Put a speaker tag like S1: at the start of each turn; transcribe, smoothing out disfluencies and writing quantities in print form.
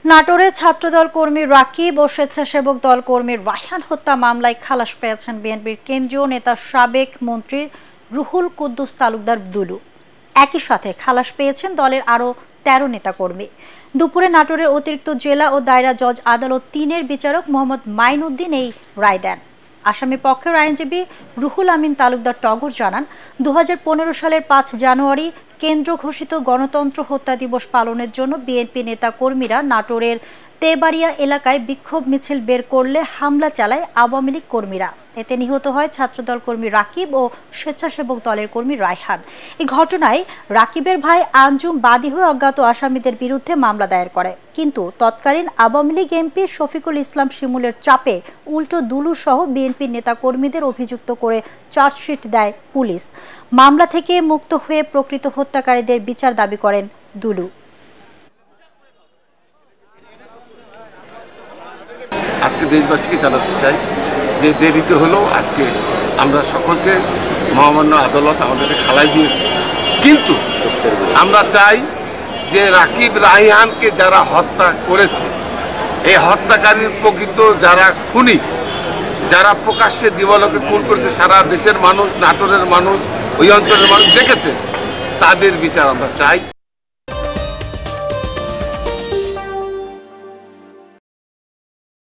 S1: নাটোরে ছাত্রদল কর্মী রাকিব ও স্বেচ্ছাসেবক দল কর্মী রায়হান হত্যা মামলায় খালাস পেয়েছেন বিএনপির কেন্দ্রীয় নেতা সাবেক মন্ত্রী রুহুল কুদ্দুস তালুকদার দুলু। একই সাথে খালাস পেয়েছেন দলের আরও ১৩ নেতাকর্মী। দুপুরে নাটোরের অতিরিক্ত জেলা ও দায়রা জজ আদালত ৩-এর বিচারক মোহাম্মদ মাইনুদ্দিন এই রায় দেন। আসামি পক্ষের আইনজীবী রুহুল আমিন তালুকদার টগর জানান, ২০১৫ সালের ৫ জানুয়ারি কেন্দ্র ঘোষিত গণতন্ত্র হত্যা দিবস পালনের জন্য বিএনপি নেতা কর্মীরা নাটোরের তেবাড়িয়া এলাকায় বিক্ষোভ মিছিল বের করলে হামলা চালায় আওয়ামী লীগ কর্মীরা। এতে নিহত হয় ছাত্রদল কর্মী রাকিব ও স্বেচ্ছাসেবক দলের কর্মী রায়হান। এই ঘটনায় রাকিবের ভাই আঞ্জুম বাদী হয়ে অজ্ঞাত আসামিদের বিরুদ্ধে মামলা দায়ের করে, কিন্তু তৎকালীন আওয়ামী লীগ এমপি শফিকুল ইসলাম শিমুলের চাপে উল্টো দুলু সহ বিএনপি নেতা কর্মীদের অভিযুক্ত করে চার্জশিট দেয় পুলিশ। মামলা থেকে মুক্ত হয়ে প্রকৃত হত্যাকারীদের বিচার দাবি করেন দুলু।
S2: আজকে দেশবাসীকে জানাতে চাই যে দেরিতে হলেও আজকে আমরা সকলকে মহামান্য আদালত আমাদেরকে খালাস দিয়েছে, কিন্তু আমরা চাই যে রাকিব রায়হানকে যারা হত্যা করেছে, এই হত্যাকারীর প্রকৃত যারা খুনি, যারা প্রকাশ্যে দিবালোকে খুন করেছে, সারা দেশের মানুষ, নাটোরের মানুষ, ওই অঞ্চলের মানুষ দেখেছে, তাদের বিচার আমরা চাই।